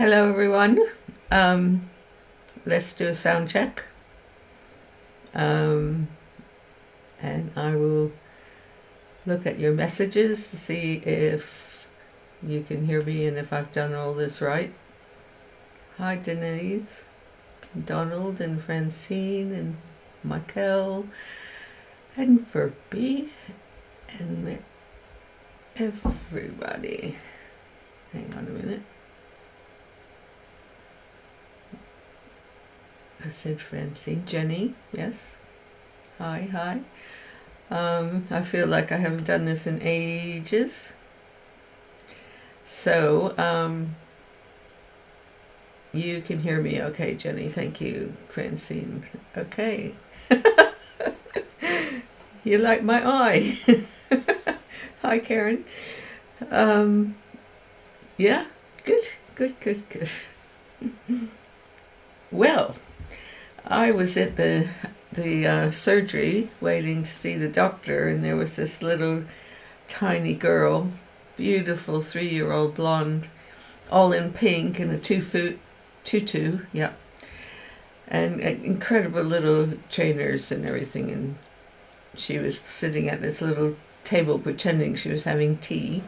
Hello everyone. Let's do a sound check. And I will look at your messages to see if you can hear me and if I've done all this right. Hi Denise, Donald and Francine and Michael and Verby and everybody. Hang on a minute. I said Francine. Jenny, yes. Hi. I feel like I haven't done this in ages. So, you can hear me okay, Jenny. Thank you, Francine. Okay. You like my eye. Hi, Karen. Yeah, good. Well, I was at the surgery waiting to see the doctor, and there was this little tiny girl, beautiful 3-year-old blonde, all in pink in a 2-foot tutu, yeah, and incredible little trainers and everything, and she was sitting at this little table pretending she was having tea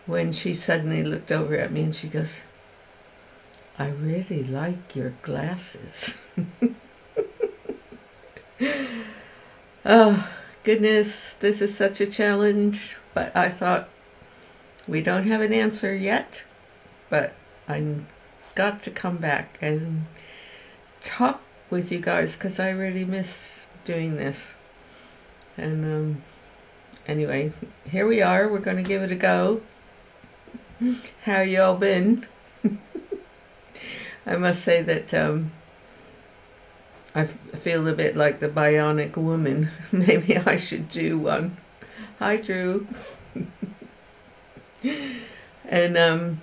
when she suddenly looked over at me and she goes, "I really like your glasses." Oh, goodness, this is such a challenge, but I thought we don't have an answer yet, but I've got to come back and talk with you guys because I really miss doing this. And anyway, here we are. We're going to give it a go. How y'all been? I must say that I feel a bit like the bionic woman. Maybe I should do one. Hi, Drew. And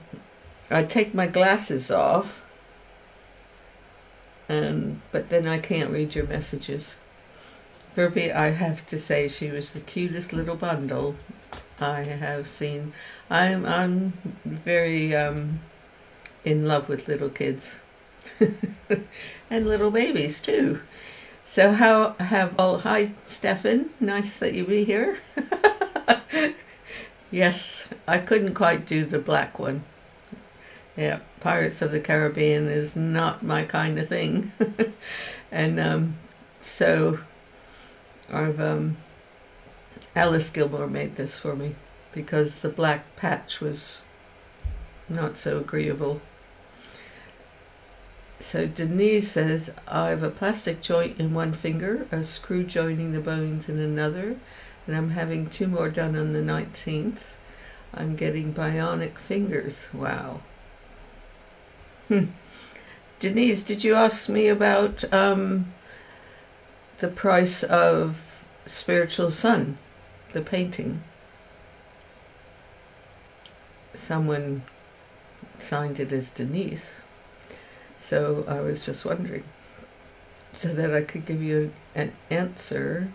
I take my glasses off, but then I can't read your messages. Verby, I have to say, she was the cutest little bundle I have seen. I'm very in love with little kids. And little babies too. So hi Stefan, nice that you be here. Yes, I couldn't quite do the black one. Yeah, Pirates of the Caribbean is not my kind of thing. And so I've Alice Gilmore made this for me because the black patch was not so agreeable. So Denise says, I have a plastic joint in one finger, a screw joining the bones in another, and I'm having 2 more done on the 19th. I'm getting bionic fingers. Wow. Denise, did you ask me about the price of Spiritual Sun, the painting? Someone signed it as Denise. So I was just wondering, so that I could give you an answer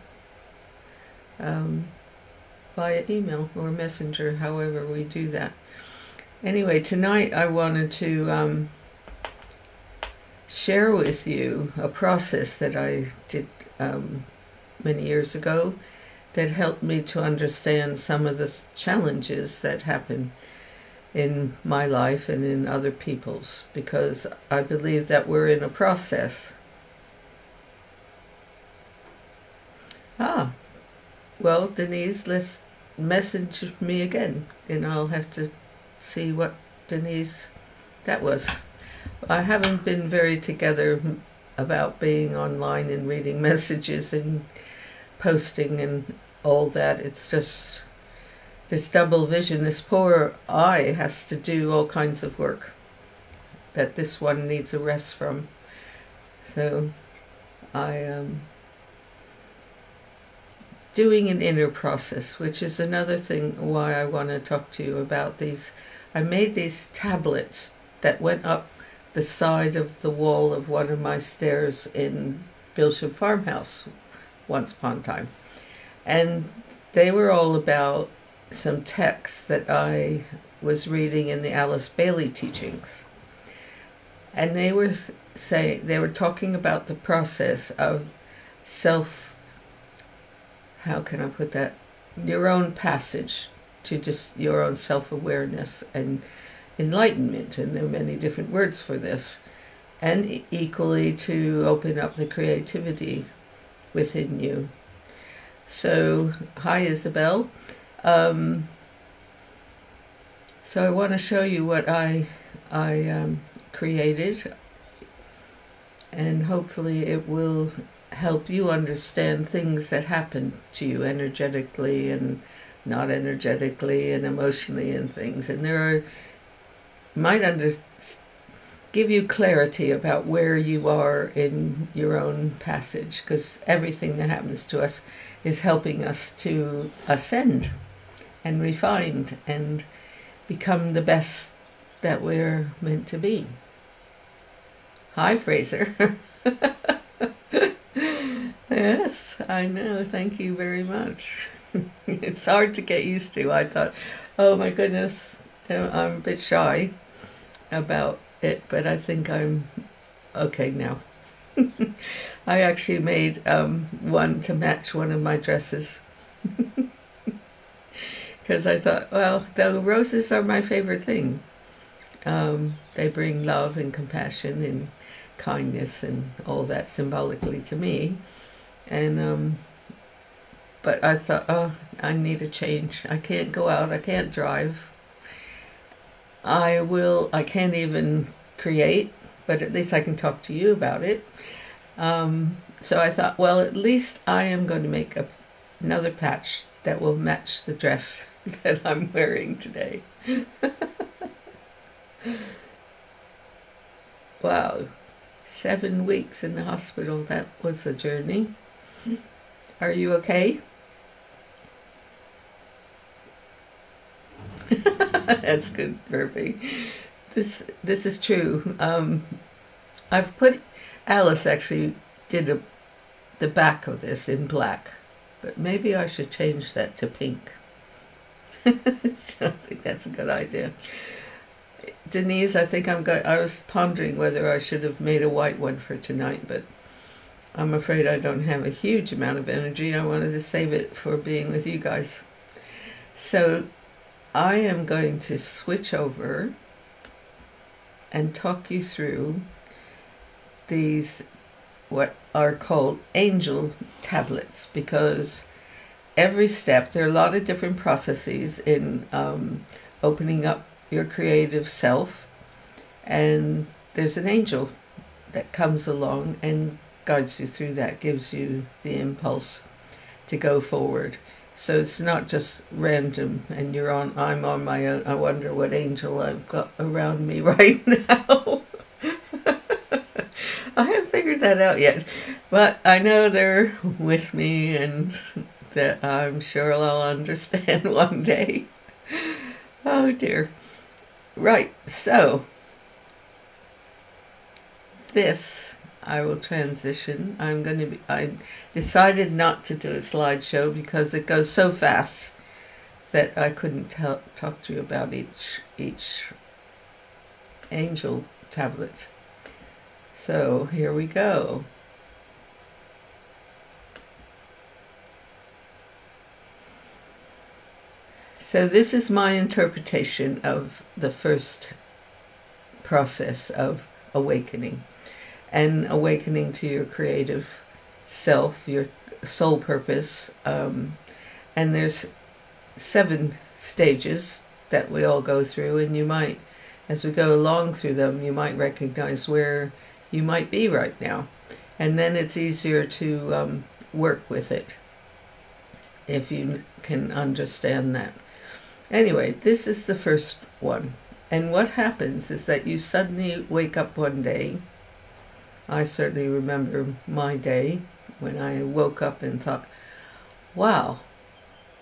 via email or messenger, however we do that. Anyway, tonight I wanted to share with you a process that I did many years ago that helped me to understand some of the challenges that happen in my life and in other people's, because I believe that we're in a process. Well, Denise, let's message me again and I'll have to see what Denise that was. I haven't been very together about being online and reading messages and posting and all that. It's just this double vision. This poor eye has to do all kinds of work that this one needs a rest from. So I am doing an inner process, which is another thing why I want to talk to you about these. I made these tablets that went up the side of the wall of one of my stairs in Bilsham Farmhouse once upon a time. And they were all about some texts that I was reading in the Alice Bailey teachings. And they were talking about the process of how can I put that? Your own passage to just your own self-awareness and enlightenment. And there are many different words for this. And equally to open up the creativity within you. So, hi Isabel. So I want to show you what I created, and hopefully it will help you understand things that happen to you energetically and not energetically and emotionally and things. And might give you clarity about where you are in your own passage, because everything that happens to us is helping us to ascend and refine and become the best that we're meant to be. Hi, Fraser. Yes, I know. Thank you very much. It's hard to get used to. I thought, oh my goodness, I'm a bit shy about it, but I think I'm okay now. I actually made one to match one of my dresses. Because I thought, well, the roses are my favorite thing. They bring love and compassion and kindness and all that symbolically to me. And but I thought, oh, I need a change. I can't go out. I can't drive. I can't even create, but at least I can talk to you about it. So I thought, well, at least I am going to make another patch that will match the dress that I'm wearing today. Wow, 7 weeks in the hospital, that was a journey. Are you okay? That's good, Murphy. This is true. I've put, Alice actually did the back of this in black, but maybe I should change that to pink. I think that's a good idea. Denise, I think I was pondering whether I should have made a white one for tonight, but I'm afraid I don't have a huge amount of energy. I wanted to save it for being with you guys. So I am going to switch over and talk you through these, what are called angel tablets, because every step, there are a lot of different processes in opening up your creative self, and there's an angel that comes along and guides you through that, gives you the impulse to go forward. So it's not just random and I'm on my own. I wonder what angel I've got around me right now. I haven't figured that out yet, but I know they're with me and that I'm sure I'll understand one day. Oh dear. Right, so this I will transition. I decided not to do a slideshow because it goes so fast that I couldn't talk to you about each angel tablet. So here we go. So this is my interpretation of the first process of awakening, and awakening to your creative self, your soul purpose. And there's 7 stages that we all go through, and you might, as we go along through them, you might recognize where you might be right now. And then it's easier to work with it if you can understand that. Anyway, this is the first one. And what happens is that you suddenly wake up one day. I certainly remember my day when I woke up and thought, wow,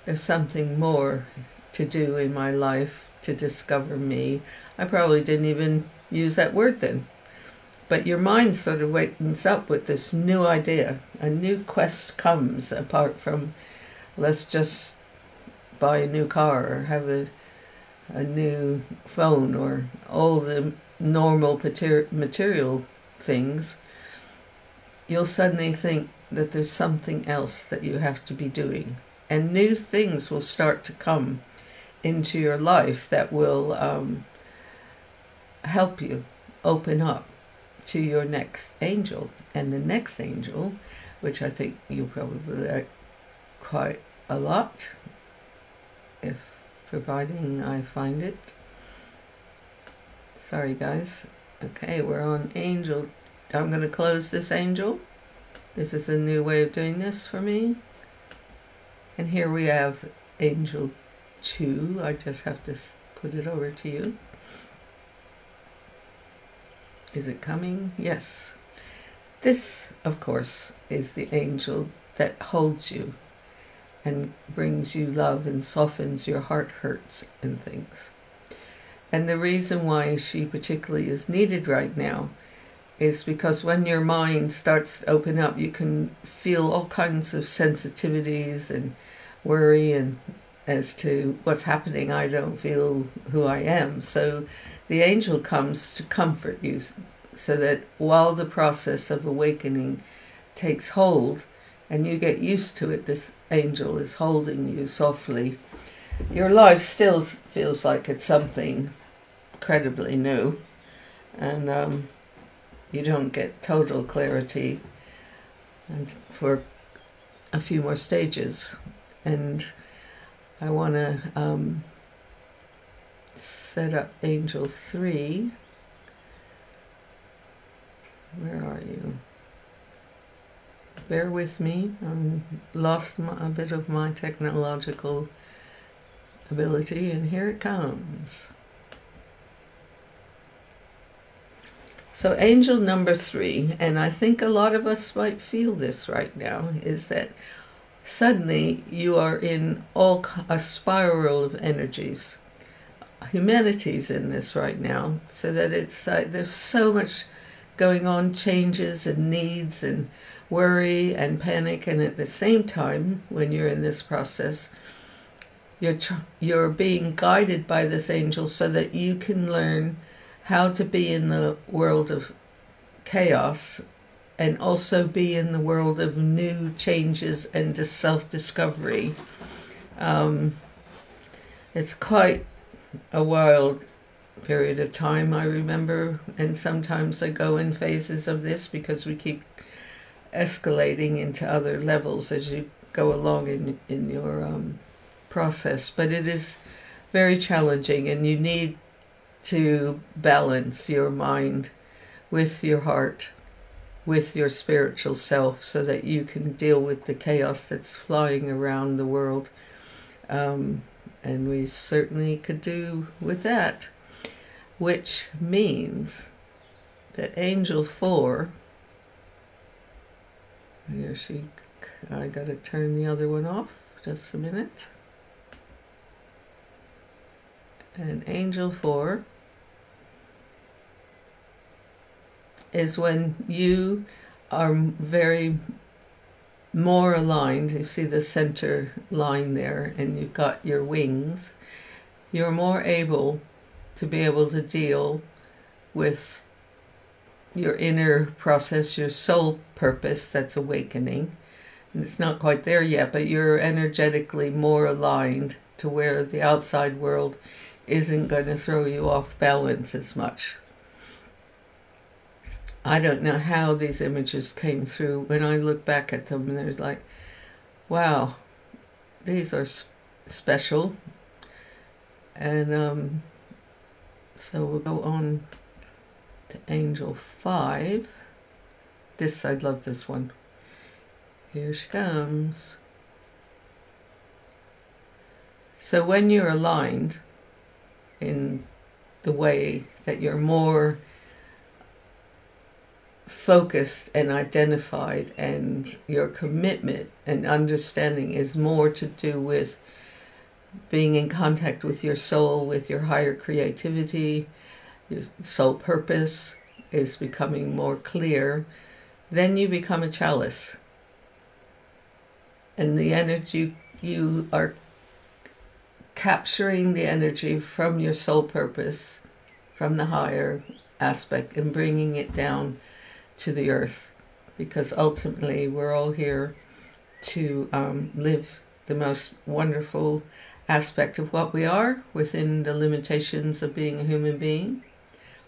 there's something more to do in my life, to discover me. I probably didn't even use that word then. But your mind sort of wakes up with this new idea. A new quest comes apart from, let's just buy a new car or have a new phone or all the normal material things, you'll suddenly think that there's something else that you have to be doing. And new things will start to come into your life that will help you open up to your next angel. And the next angel, which I think you'll probably like quite a lot, if providing I find it. Sorry guys. Okay, we're on angel. I'm going to close this angel. This is a new way of doing this for me. And here we have angel 2. I just have to put it over to you. Is it coming? Yes. This, of course, is the angel that holds you and brings you love and softens your heart hurts and things. And the reason why she particularly is needed right now is because when your mind starts to open up, you can feel all kinds of sensitivities and worry and as to what's happening. I don't feel who I am. So the angel comes to comfort you so that while the process of awakening takes hold and you get used to it, this angel is holding you softly. Your life still feels like it's something incredibly new, and you don't get total clarity and for a few more stages. And I want to set up angel 3. Where are you? Bear with me. I lost a bit of my technological ability, and here it comes. So angel number 3, and I think a lot of us might feel this right now, is that suddenly you are in a spiral of energies. Humanity's in this right now, so that it's there's so much going on, changes and needs and worry and panic, and at the same time, when you're in this process, you're being guided by this angel so that you can learn how to be in the world of chaos and also be in the world of new changes and self-discovery. It's quite a wild period of time, I remember, and sometimes I go in phases of this because we keep escalating into other levels as you go along in your process. But it is very challenging, and you need to balance your mind with your heart, with your spiritual self, so that you can deal with the chaos that's flying around the world. And we certainly could do with that, which means that angel 4, here I gotta turn the other one off, just a minute. And angel 4 is when you are very more aligned. You see the center line there, and you've got your wings. You're more able to be able to deal with your inner process, your soul purpose that's awakening. And it's not quite there yet, but you're energetically more aligned to where the outside world isn't going to throw you off balance as much. I don't know how these images came through. When I look back at them, there's like, wow, these are special. And so we'll go on to angel 5. This, I love this one. Here she comes. So when you're aligned in the way that you're more focused and identified, and your commitment and understanding is more to do with being in contact with your soul, with your higher creativity, your soul purpose is becoming more clear, then you become a chalice. And the energy, you are capturing the energy from your soul purpose, from the higher, aspect and bringing it down to the earth, because ultimately we're all here to live the most wonderful aspect of what we are within the limitations of being a human being,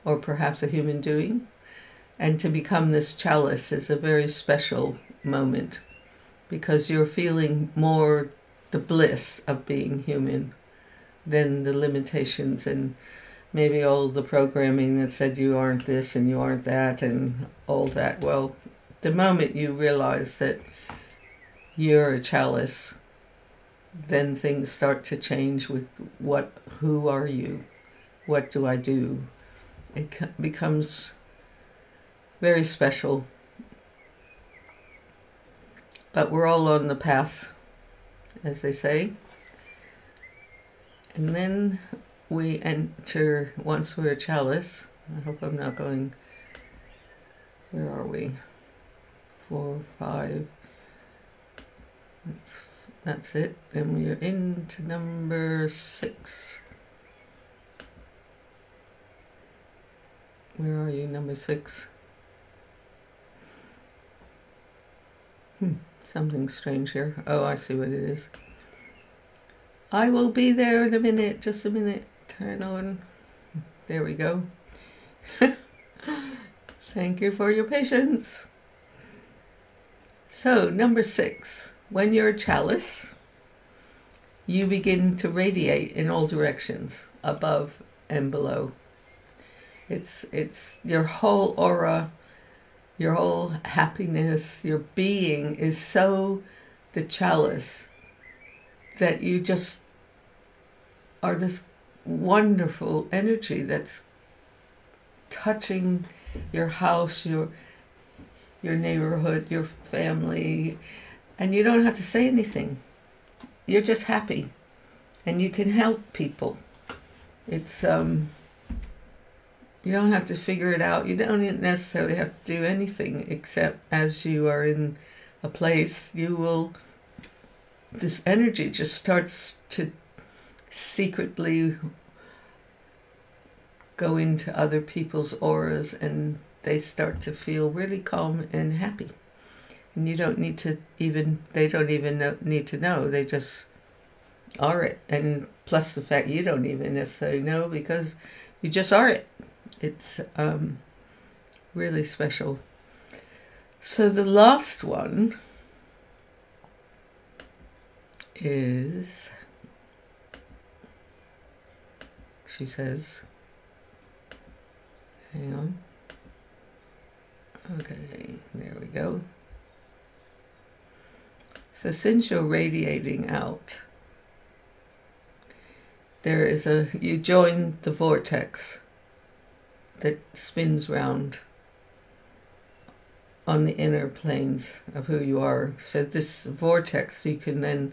or perhaps a human doing. And to become this chalice is a very special moment, because you're feeling more the bliss of being human than the limitations and maybe all the programming that said you aren't this and you aren't that and all that. Well, the moment you realize that you're a chalice, then things start to change with who are you? What do I do? It becomes very special. But we're all on the path, as they say. And then we enter, once we're a chalice, I hope I'm not going, where are we? 4, 5, that's it. And we're into number 6. Where are you, number 6? Something strange here. Oh, I see what it is. I will be there in a minute. Just a minute. Turn on. There we go. Thank you for your patience. So, number 6. When you're a chalice, you begin to radiate in all directions, above and below. It's your whole aura, your whole happiness, your being is so the chalice that you just are this wonderful energy that's touching your house, your neighborhood, your family, and you don't have to say anything. You're just happy, and you can help people. It's you don't have to figure it out. You don't necessarily have to do anything, except as you are in a place, this energy just starts to secretly go into other people's auras, and they start to feel really calm and happy. And you don't need to they don't even need to know. They just are it. And plus the fact you don't even necessarily know, because you just are it. It's really special. So the last one is, she says, hang on. Okay, there we go. So since you're radiating out, there is you join the vortex that spins round on the inner planes of who you are. So this vortex, you can then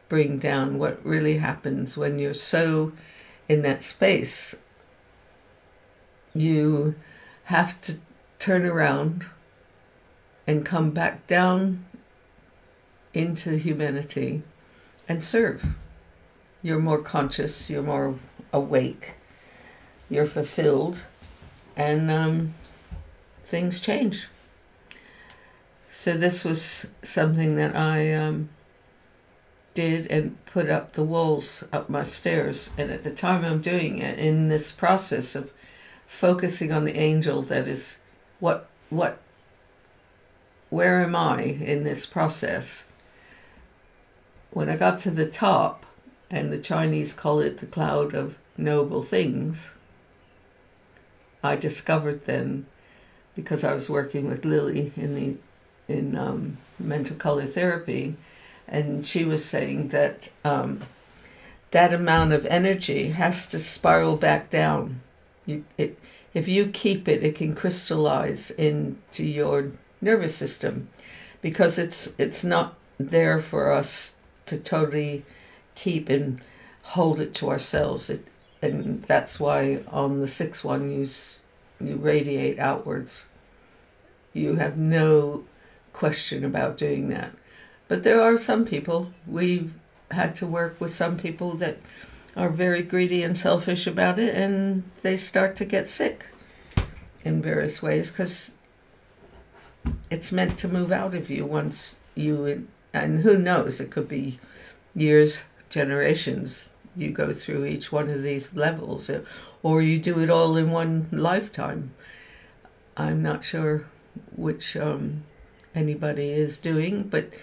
bring down what really happens when you're so in that space. You have to turn around and come back down into humanity and serve. You're more conscious, you're more awake, you're fulfilled, and things change. So this was something that I did and put up the walls up my stairs. And at the time I'm doing it, in this process of focusing on the angel that is, where am I in this process? When I got to the top, and the Chinese call it the cloud of noble things, I discovered then, because I was working with Lily in mental color therapy, and she was saying that that amount of energy has to spiral back down. If you keep it, it can crystallize into your nervous system, because it's not there for us to totally keep and hold it to ourselves. And that's why on the 6th one you radiate outwards. You have no question about doing that. But there are some people, we've had to work with some people that are very greedy and selfish about it, and they start to get sick. in various ways, because it's meant to move out of you once you, and who knows, it could be years, generations, you go through each one of these levels, or you do it all in one lifetime. I'm not sure which anybody is doing, but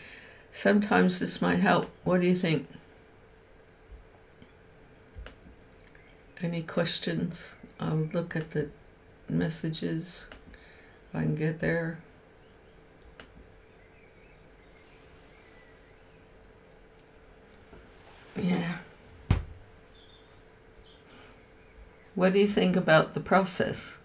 sometimes this might help. What do you think? Any questions? I'll look at the messages if I can get there. Yeah. What do you think about the process?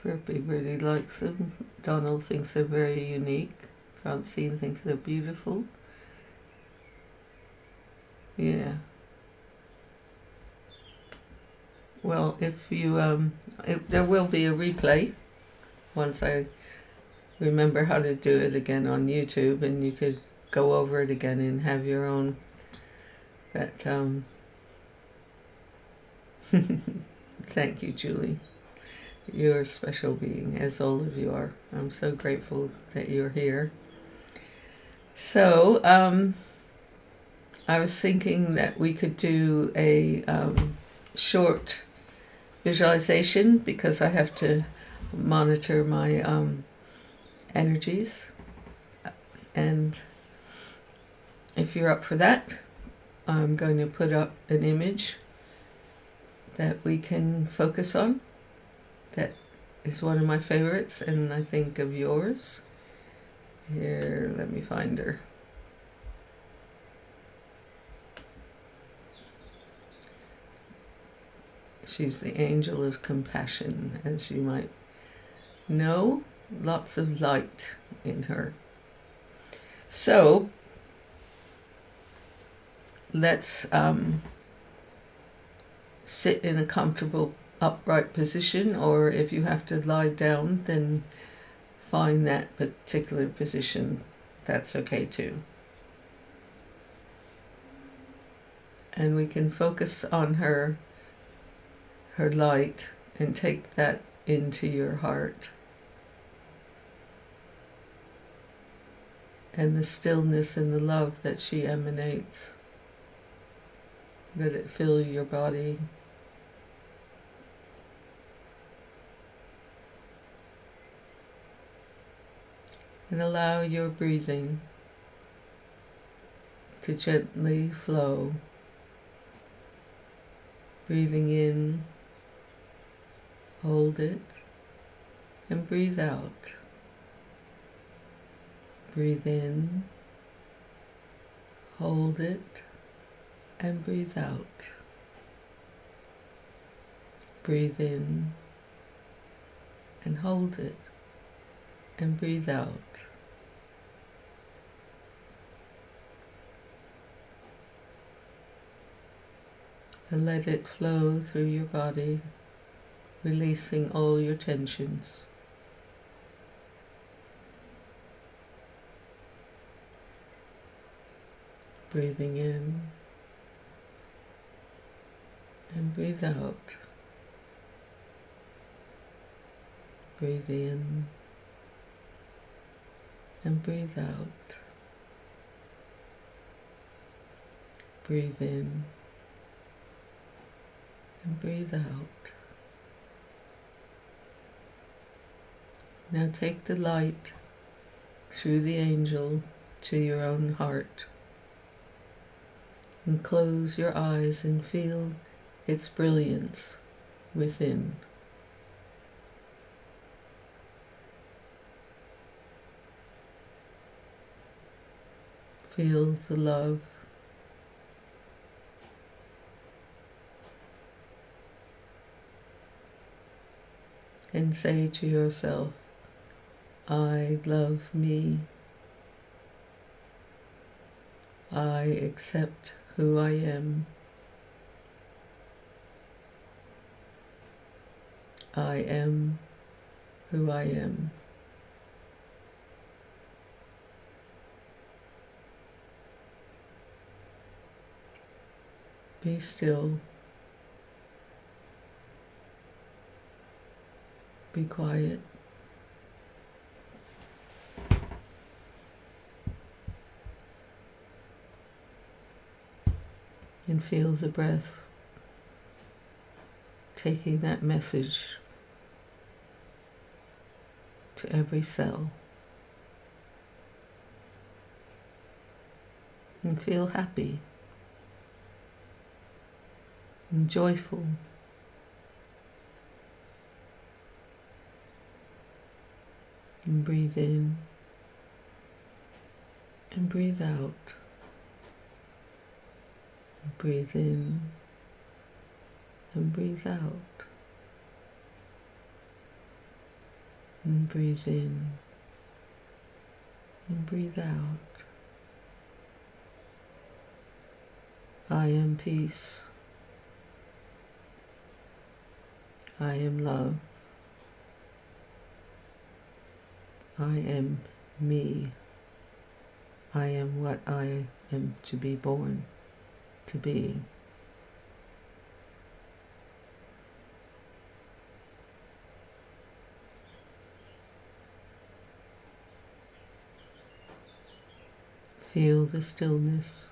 Verby really likes them. Donald thinks they're very unique. Francine thinks they're beautiful. Yeah. Well, if you there will be a replay once I remember how to do it again on YouTube, and you could go over it again and have your own. That thank you, Julie. You're a special being, as all of you are. I'm so grateful that you're here. So I was thinking that we could do a short visualization, because I have to monitor my energies, and if you're up for that, I'm going to put up an image that we can focus on. That is one of my favorites, and I think of yours. Here, let me find her. She's the angel of compassion, as you might know. Lots of light in her. So let's sit in a comfortable upright position, or if you have to lie down, then find that particular position. That's okay too. And we can focus on her light and take that into your heart, and the stillness and the love that she emanates. Let it fill your body. And allow your breathing to gently flow. Breathing in, hold it, and breathe out. Breathe in, hold it, and breathe out. Breathe in, and hold it, and breathe out. And let it flow through your body, releasing all your tensions. Breathing in and breathe out. Breathe in and breathe out. Breathe in and breathe out. Now take the light through the angel to your own heart, and close your eyes and feel its brilliance within. Feel the love. And say to yourself, I love me. I accept who I am. I am who I am. Be still. Be quiet. And feel the breath taking that message to every cell. And feel happy and joyful. And breathe in and breathe out. And breathe in and breathe out. And breathe in and breathe out. I am peace. I am love. I am me. I am what I am to be born to be. Feel the stillness.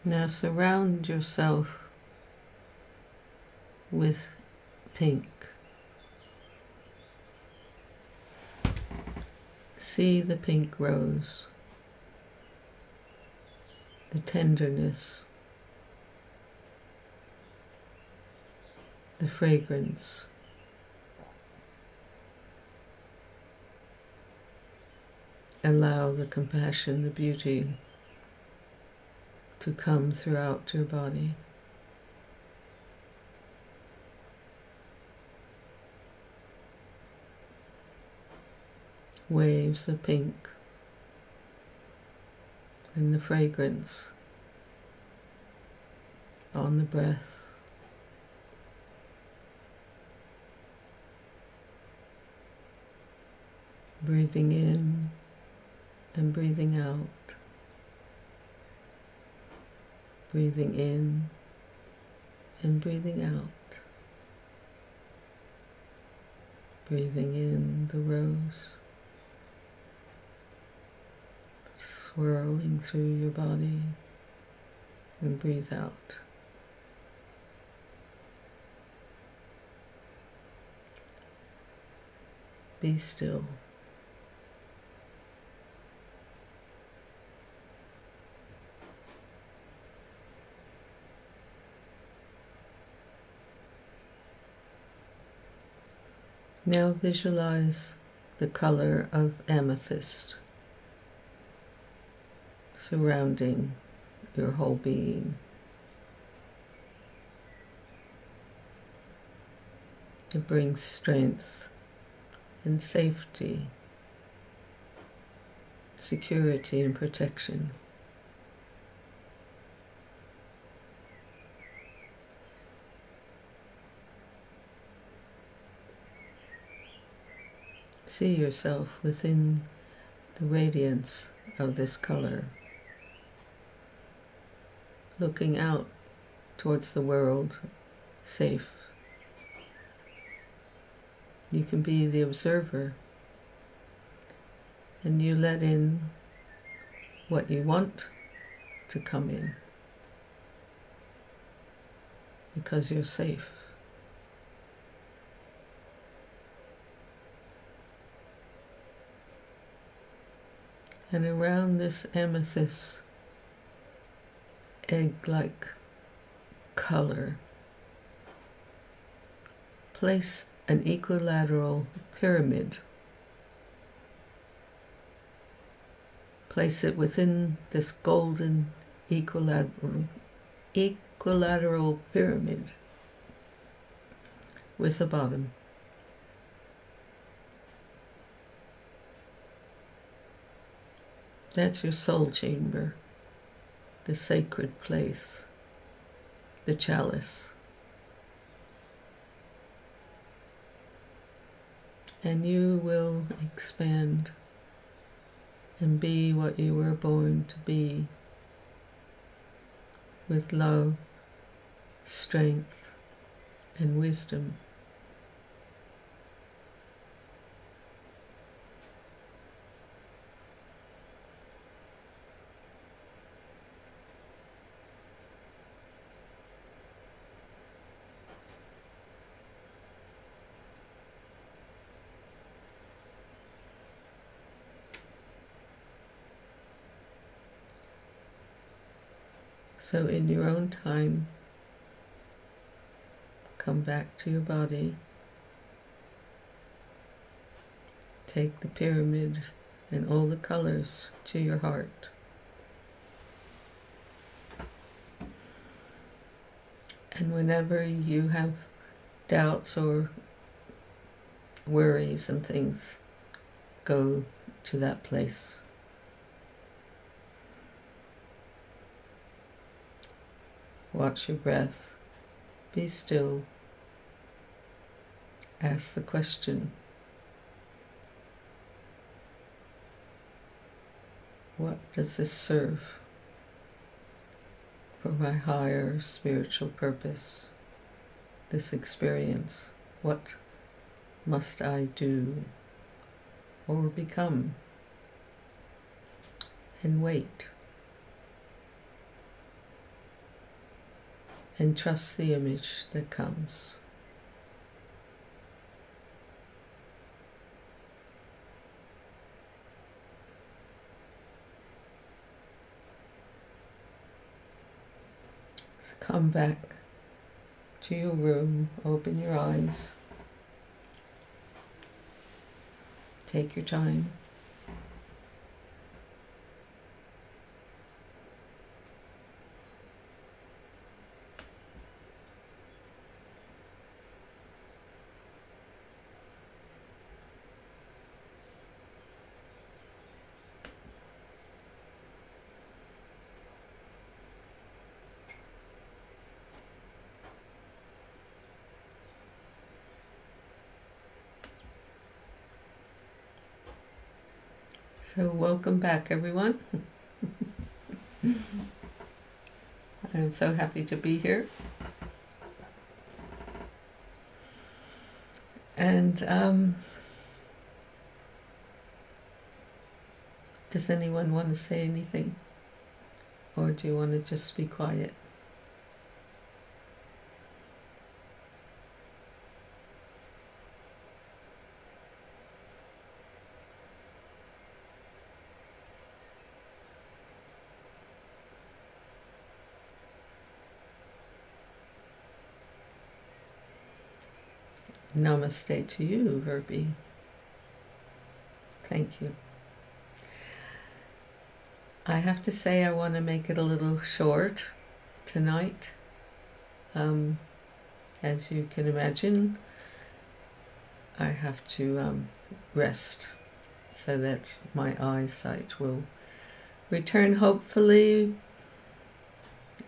Now surround yourself with pink. See the pink rose, the tenderness, the fragrance. Allow the compassion, the beauty to come throughout your body. Waves of pink and the fragrance on the breath. Breathing in and breathing out. Breathing in and breathing out. Breathing in the rose, swirling through your body, and breathe out. Be still. Now visualize the color of amethyst surrounding your whole being. It brings strength and safety, security and protection. See yourself within the radiance of this color, looking out towards the world, safe. You can be the observer, and you let in what you want to come in, because you're safe. And around this amethyst egg-like color, place an equilateral pyramid. Place it within this golden equilateral pyramid. with a bottom. That's your soul chamber, the sacred place, the chalice. And you will expand and be what you were born to be, with love, strength, and wisdom. So in your own time, come back to your body. Take the pyramid and all the colors to your heart. And whenever you have doubts or worries and things, go to that place. Watch your breath. Be still. Ask the question, what does this serve for my higher spiritual purpose? This experience, what must I do or become? And wait. And trust the image that comes. So come back to your room, open your eyes, take your time. So welcome back, everyone. I'm so happy to be here. And does anyone want to say anything? Or do you want to just be quiet? Namaste to you, Verbi. Thank you. I have to say I want to make it a little short tonight. As you can imagine, I have to rest so that my eyesight will return hopefully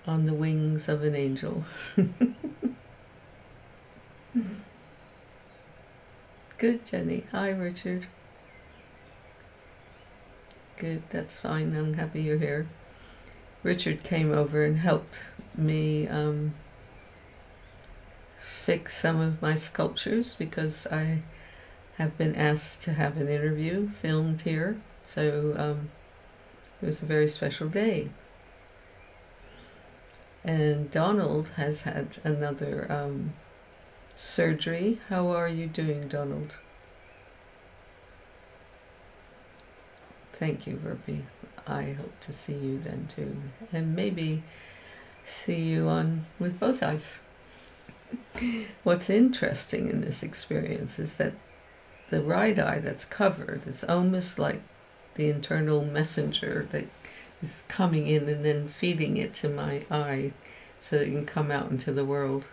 on the wings of an angel. Good, Jenny. Hi, Richard. Good, that's fine. I'm happy you're here. Richard came over and helped me fix some of my sculptures because I have been asked to have an interview filmed here. So it was a very special day. And Donald has had another surgery. How are you doing, Donald? Thank you, Verbi. I hope to see you then too, and maybe see you on with both eyes. What's interesting in this experience is that the right eye that's covered is almost like the internal messenger that is coming in and then feeding it to my eye so that it can come out into the world.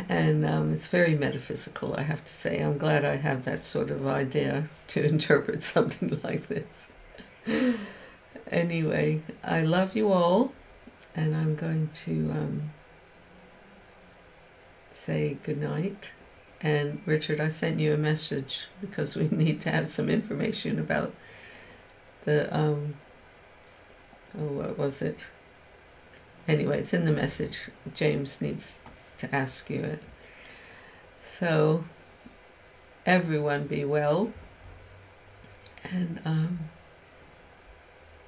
And it's very metaphysical, I have to say. I'm glad I have that sort of idea to interpret something like this. Anyway, I love you all, and I'm going to say goodnight. And Richard, I sent you a message because we need to have some information about the, oh, what was it? Anyway, it's in the message. James needs to ask you it. So, everyone be well. And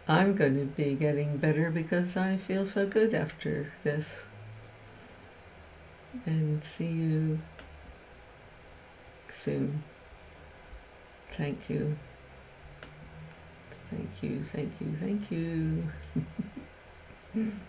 I'm going to be getting better because I feel so good after this. And see you soon. Thank you. Thank you, thank you, thank you.